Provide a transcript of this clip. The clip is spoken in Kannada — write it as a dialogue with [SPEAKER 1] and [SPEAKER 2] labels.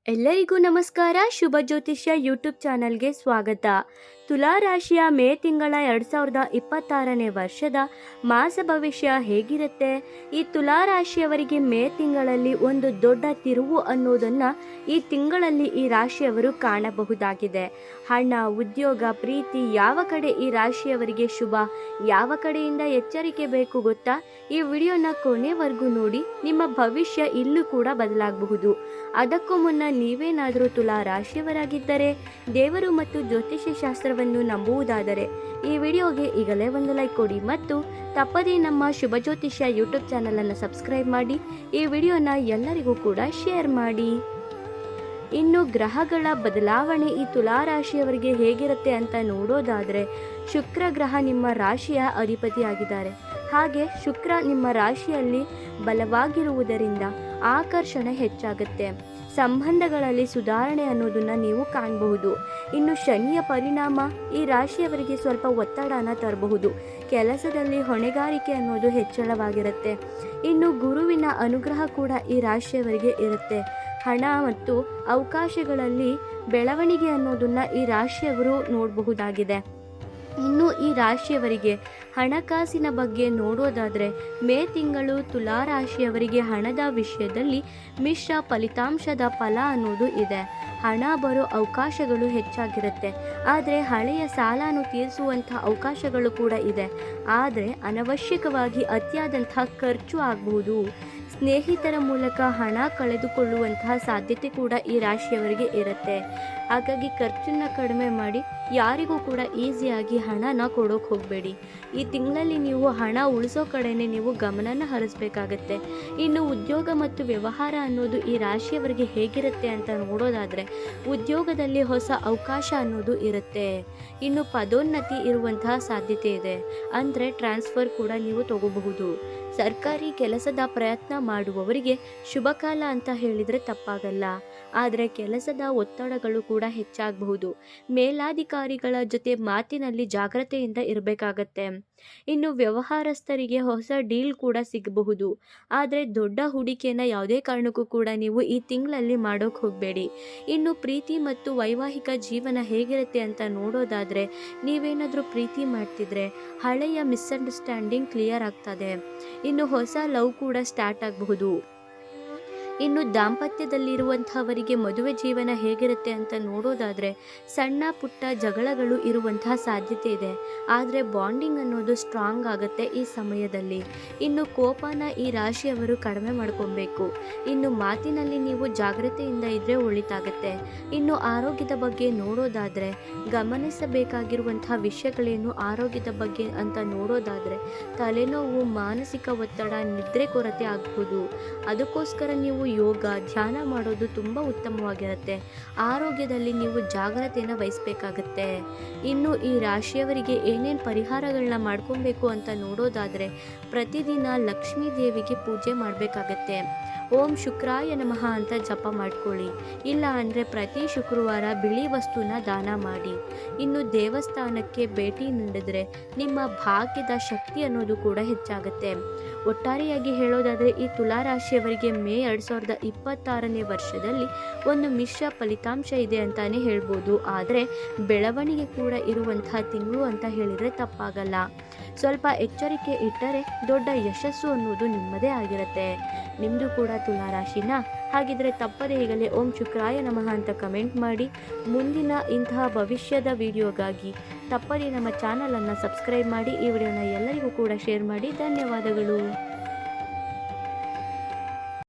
[SPEAKER 1] ಎಲ್ಲರಿಗೂ ನಮಸ್ಕಾರ. ಶುಭ ಜ್ಯೋತಿಷ್ಯ ಯೂಟ್ಯೂಬ್ ಚಾನಲ್ಗೆ ಸ್ವಾಗತ. ತುಲಾ ರಾಶಿಯ ಮೇ ತಿಂಗಳ 2026ನೇ ವರ್ಷದ ಮಾಸ ಭವಿಷ್ಯ ಹೇಗಿರುತ್ತೆ? ಈ ತುಲಾ ರಾಶಿಯವರಿಗೆ ಮೇ ತಿಂಗಳಲ್ಲಿ ಒಂದು ದೊಡ್ಡ ತಿರುವು ಅನ್ನೋದನ್ನು ಈ ತಿಂಗಳಲ್ಲಿ ಈ ರಾಶಿಯವರು ಕಾಣಬಹುದಾಗಿದೆ. ಹಣ, ಉದ್ಯೋಗ, ಪ್ರೀತಿ ಯಾವ ಕಡೆ ಈ ರಾಶಿಯವರಿಗೆ ಶುಭ, ಯಾವ ಕಡೆಯಿಂದ ಎಚ್ಚರಿಕೆ ಬೇಕು ಗೊತ್ತಾ? ಈ ವಿಡಿಯೋನ ಕೊನೆವರೆಗೂ ನೋಡಿ. ನಿಮ್ಮ ಭವಿಷ್ಯ ಇಲ್ಲೂ ಕೂಡ ಬದಲಾಗಬಹುದು. ಅದಕ್ಕೂ ಮುನ್ನ ನೀವೇನಾದರೂ ತುಲಾ ರಾಶಿಯವರಾಗಿದ್ದರೆ, ದೇವರು ಮತ್ತು ಜ್ಯೋತಿಷ್ಯ ಶಾಸ್ತ್ರವನ್ನು ನಂಬುವುದಾದರೆ ಈ ವಿಡಿಯೋಗೆ ಈಗಲೇ ಒಂದು ಲೈಕ್ ಕೊಡಿ ಮತ್ತು ತಪ್ಪದೇ ನಮ್ಮ ಶುಭ ಜ್ಯೋತಿಷ್ಯ ಯೂಟ್ಯೂಬ್ ಚಾನಲನ್ನು ಸಬ್ಸ್ಕ್ರೈಬ್ ಮಾಡಿ. ಈ ವಿಡಿಯೋನ ಎಲ್ಲರಿಗೂ ಕೂಡ ಶೇರ್ ಮಾಡಿ. ಇನ್ನು ಗ್ರಹಗಳ ಬದಲಾವಣೆ ಈ ತುಲಾ ರಾಶಿಯವರಿಗೆ ಹೇಗಿರುತ್ತೆ ಅಂತ ನೋಡೋದಾದರೆ, ಶುಕ್ರ ಗ್ರಹ ನಿಮ್ಮ ರಾಶಿಯ ಅಧಿಪತಿಯಾಗಿದ್ದಾರೆ. ಹಾಗೆ ಶುಕ್ರ ನಿಮ್ಮ ರಾಶಿಯಲ್ಲಿ ಬಲವಾಗಿರುವುದರಿಂದ ಆಕರ್ಷಣೆ ಹೆಚ್ಚಾಗುತ್ತೆ. ಸಂಬಂಧಗಳಲ್ಲಿ ಸುಧಾರಣೆ ಅನ್ನೋದನ್ನು ನೀವು ಕಾಣಬಹುದು. ಇನ್ನು ಶನಿಯ ಪರಿಣಾಮ ಈ ರಾಶಿಯವರಿಗೆ ಸ್ವಲ್ಪ ಒತ್ತಡನ ತರಬಹುದು. ಕೆಲಸದಲ್ಲಿ ಹೊಣೆಗಾರಿಕೆ ಅನ್ನೋದು ಹೆಚ್ಚಳವಾಗಿರುತ್ತೆ. ಇನ್ನು ಗುರುವಿನ ಅನುಗ್ರಹ ಕೂಡ ಈ ರಾಶಿಯವರಿಗೆ ಇರುತ್ತೆ. ಹಣ ಮತ್ತು ಅವಕಾಶಗಳಲ್ಲಿ ಬೆಳವಣಿಗೆ ಅನ್ನೋದನ್ನು ಈ ರಾಶಿಯವರು ನೋಡಬಹುದಾಗಿದೆ. ಇನ್ನು ಈ ರಾಶಿಯವರಿಗೆ ಹಣಕಾಸಿನ ಬಗ್ಗೆ ನೋಡೋದಾದರೆ, ಮೇ ತಿಂಗಳು ತುಲಾ ರಾಶಿಯವರಿಗೆ ಹಣದ ವಿಷಯದಲ್ಲಿ ಮಿಶ್ರ ಫಲಿತಾಂಶದ ಫಲ ಅನ್ನೋದು ಇದೆ. ಹಣ ಬರೋ ಅವಕಾಶಗಳು ಹೆಚ್ಚಾಗಿರುತ್ತೆ. ಆದರೆ ಹಳೆಯ ಸಾಲನು ತೀರಿಸುವಂಥ ಅವಕಾಶಗಳು ಕೂಡ ಇದೆ. ಆದರೆ ಅನವಶ್ಯಕವಾಗಿ ಅತಿಯಾದಂಥ ಖರ್ಚು ಆಗಬಹುದು. ಸ್ನೇಹಿತರ ಮೂಲಕ ಹಣ ಕಳೆದುಕೊಳ್ಳುವಂತಹ ಸಾಧ್ಯತೆ ಕೂಡ ಈ ರಾಶಿಯವರಿಗೆ ಇರುತ್ತೆ. ಹಾಗಾಗಿ ಖರ್ಚನ್ನು ಕಡಿಮೆ ಮಾಡಿ ಯಾರಿಗೂ ಕೂಡ ಈಸಿಯಾಗಿ ಹಣನ ಕೊಡೋಕೆ ಹೋಗಬೇಡಿ. ಈ ತಿಂಗಳಲ್ಲಿ ನೀವು ಹಣ ಉಳಿಸೋ ಕಡೆನೇ ನೀವು ಗಮನನ ಹರಿಸಬೇಕಾಗತ್ತೆ. ಇನ್ನು ಉದ್ಯೋಗ ಮತ್ತು ವ್ಯವಹಾರ ಅನ್ನೋದು ಈ ರಾಶಿಯವರಿಗೆ ಹೇಗಿರುತ್ತೆ ಅಂತ ನೋಡೋದಾದರೆ, ಉದ್ಯೋಗದಲ್ಲಿ ಹೊಸ ಅವಕಾಶ ಅನ್ನೋದು ಇರುತ್ತೆ. ಇನ್ನು ಪದೋನ್ನತಿ ಇರುವಂತಹ ಸಾಧ್ಯತೆ ಇದೆ. ಅಂದರೆ ಟ್ರಾನ್ಸ್ಫರ್ ಕೂಡ ನೀವು ತಗೋಬಹುದು. ಸರ್ಕಾರಿ ಕೆಲಸದ ಪ್ರಯತ್ನ ಮಾಡುವವರಿಗೆ ಶುಭ ಕಾಲ ಅಂತ ಹೇಳಿದರೆ ತಪ್ಪಾಗಲ್ಲ. ಆದರೆ ಕೆಲಸದ ಒತ್ತಡಗಳು ಕೂಡ ಹೆಚ್ಚಾಗಬಹುದು. ಮೇಲಾಧಿಕಾರಿಗಳ ಜೊತೆ ಮಾತಿನಲ್ಲಿ ಜಾಗ್ರತೆಯಿಂದ ಇರಬೇಕಾಗತ್ತೆ. ಇನ್ನು ವ್ಯವಹಾರಸ್ಥರಿಗೆ ಹೊಸ ಡೀಲ್ ಕೂಡ ಸಿಗಬಹುದು. ಆದರೆ ದೊಡ್ಡ ಹೂಡಿಕೆನ ಯಾವುದೇ ಕಾರಣಕ್ಕೂ ಕೂಡ ನೀವು ಈ ತಿಂಗಳಲ್ಲಿ ಮಾಡೋಕೆ ಹೋಗಬೇಡಿ. ಇನ್ನು ಪ್ರೀತಿ ಮತ್ತು ವೈವಾಹಿಕ ಜೀವನ ಹೇಗಿರುತ್ತೆ ಅಂತ ನೋಡೋದಾದರೆ, ನೀವೇನಾದರೂ ಪ್ರೀತಿ ಮಾಡ್ತಿದ್ರೆ ಹಳೆಯ ಮಿಸ್ಅಂಡರ್ಸ್ಟ್ಯಾಂಡಿಂಗ್ ಕ್ಲಿಯರ್ ಆಗ್ತದೆ. ಇನ್ನು ಹೊಸ ಲವ್ ಕೂಡ ಸ್ಟಾರ್ಟ್ ಆಗಬಹುದು. ಇನ್ನು ದಾಂಪತ್ಯದಲ್ಲಿರುವಂಥವರಿಗೆ ಮದುವೆ ಜೀವನ ಹೇಗಿರುತ್ತೆ ಅಂತ ನೋಡೋದಾದರೆ, ಸಣ್ಣ ಪುಟ್ಟ ಜಗಳಗಳು ಇರುವಂತಹ ಸಾಧ್ಯತೆ ಇದೆ. ಆದರೆ ಬಾಂಡಿಂಗ್ ಅನ್ನೋದು ಸ್ಟ್ರಾಂಗ್ ಆಗುತ್ತೆ ಈ ಸಮಯದಲ್ಲಿ. ಇನ್ನು ಕೋಪನ ಈ ರಾಶಿಯವರು ಕಡಿಮೆ ಮಾಡ್ಕೊಬೇಕು. ಇನ್ನು ಮಾತಿನಲ್ಲಿ ನೀವು ಜಾಗ್ರತೆಯಿಂದ ಇದ್ದರೆ ಒಳಿತಾಗುತ್ತೆ. ಇನ್ನು ಆರೋಗ್ಯದ ಬಗ್ಗೆ ನೋಡೋದಾದರೆ, ಗಮನಿಸಬೇಕಾಗಿರುವಂಥ ವಿಷಯಗಳೇನು ಆರೋಗ್ಯದ ಬಗ್ಗೆ ಅಂತ ನೋಡೋದಾದರೆ, ತಲೆನೋವು, ಮಾನಸಿಕ ಒತ್ತಡ, ನಿದ್ರೆ ಕೊರತೆ ಆಗ್ಬೋದು. ಅದಕ್ಕೋಸ್ಕರ ನೀವು ಯೋಗ, ಧ್ಯಾನ ಮಾಡೋದು ತುಂಬ ಉತ್ತಮವಾಗಿರುತ್ತೆ. ಆರೋಗ್ಯದಲ್ಲಿ ನೀವು ಜಾಗ್ರತೆಯನ್ನು ವಹಿಸಬೇಕಾಗತ್ತೆ. ಇನ್ನು ಈ ರಾಶಿಯವರಿಗೆ ಏನೇನು ಪರಿಹಾರಗಳನ್ನ ಮಾಡ್ಕೊಬೇಕು ಅಂತ ನೋಡೋದಾದರೆ, ಪ್ರತಿದಿನ ಲಕ್ಷ್ಮೀ ದೇವಿಗೆ ಪೂಜೆ ಮಾಡಬೇಕಾಗತ್ತೆ. ಓಂ ಶುಕ್ರಾಯ ನಮಃ ಅಂತ ಜಪ ಮಾಡ್ಕೊಳ್ಳಿ. ಇಲ್ಲ ಅಂದರೆ ಪ್ರತಿ ಶುಕ್ರವಾರ ಬಿಳಿ ವಸ್ತುನ ದಾನ ಮಾಡಿ. ಇನ್ನು ದೇವಸ್ಥಾನಕ್ಕೆ ಭೇಟಿ ನೀಡಿದ್ರೆ ನಿಮ್ಮ ಭಾಗ್ಯದ ಶಕ್ತಿ ಅನ್ನೋದು ಕೂಡ ಹೆಚ್ಚಾಗುತ್ತೆ. ಒಟ್ಟಾರೆಯಾಗಿ ಹೇಳೋದಾದರೆ, ಈ ತುಲಾ ರಾಶಿಯವರಿಗೆ ಮೇ 2026ನೇ ವರ್ಷದಲ್ಲಿ ಒಂದು ಮಿಶ್ರ ಫಲಿತಾಂಶ ಇದೆ ಅಂತಾನೆ ಹೇಳ್ಬೋದು. ಆದರೆ ಬೆಳವಣಿಗೆ ಕೂಡ ಇರುವಂತಹ ತಿಂಗಳು ಅಂತ ಹೇಳಿದರೆ ತಪ್ಪಾಗಲ್ಲ. ಸ್ವಲ್ಪ ಎಚ್ಚರಿಕೆ ಇಟ್ಟರೆ ದೊಡ್ಡ ಯಶಸ್ಸು ಅನ್ನೋದು ನಿಮ್ಮದೇ ಆಗಿರುತ್ತೆ. ನಿಮ್ಮದು ಕೂಡ ತುಲಾ ರಾಶಿನ? ಹಾಗಿದ್ರೆ ತಪ್ಪದೇ ಈಗಲೇ ಓಂ ಶುಕ್ರಾಯ ನಮಃ ಅಂತ ಕಮೆಂಟ್ ಮಾಡಿ. ಮುಂದಿನ ಇಂತಹ ಭವಿಷ್ಯದ ವಿಡಿಯೋಗಾಗಿ ತಪ್ಪದೇ ನಮ್ಮ ಚಾನಲನ್ನು ಸಬ್ಸ್ಕ್ರೈಬ್ ಮಾಡಿ. ಈ ವಿಡಿಯೋನ ಎಲ್ಲರಿಗೂ ಕೂಡ ಶೇರ್ ಮಾಡಿ. ಧನ್ಯವಾದಗಳು.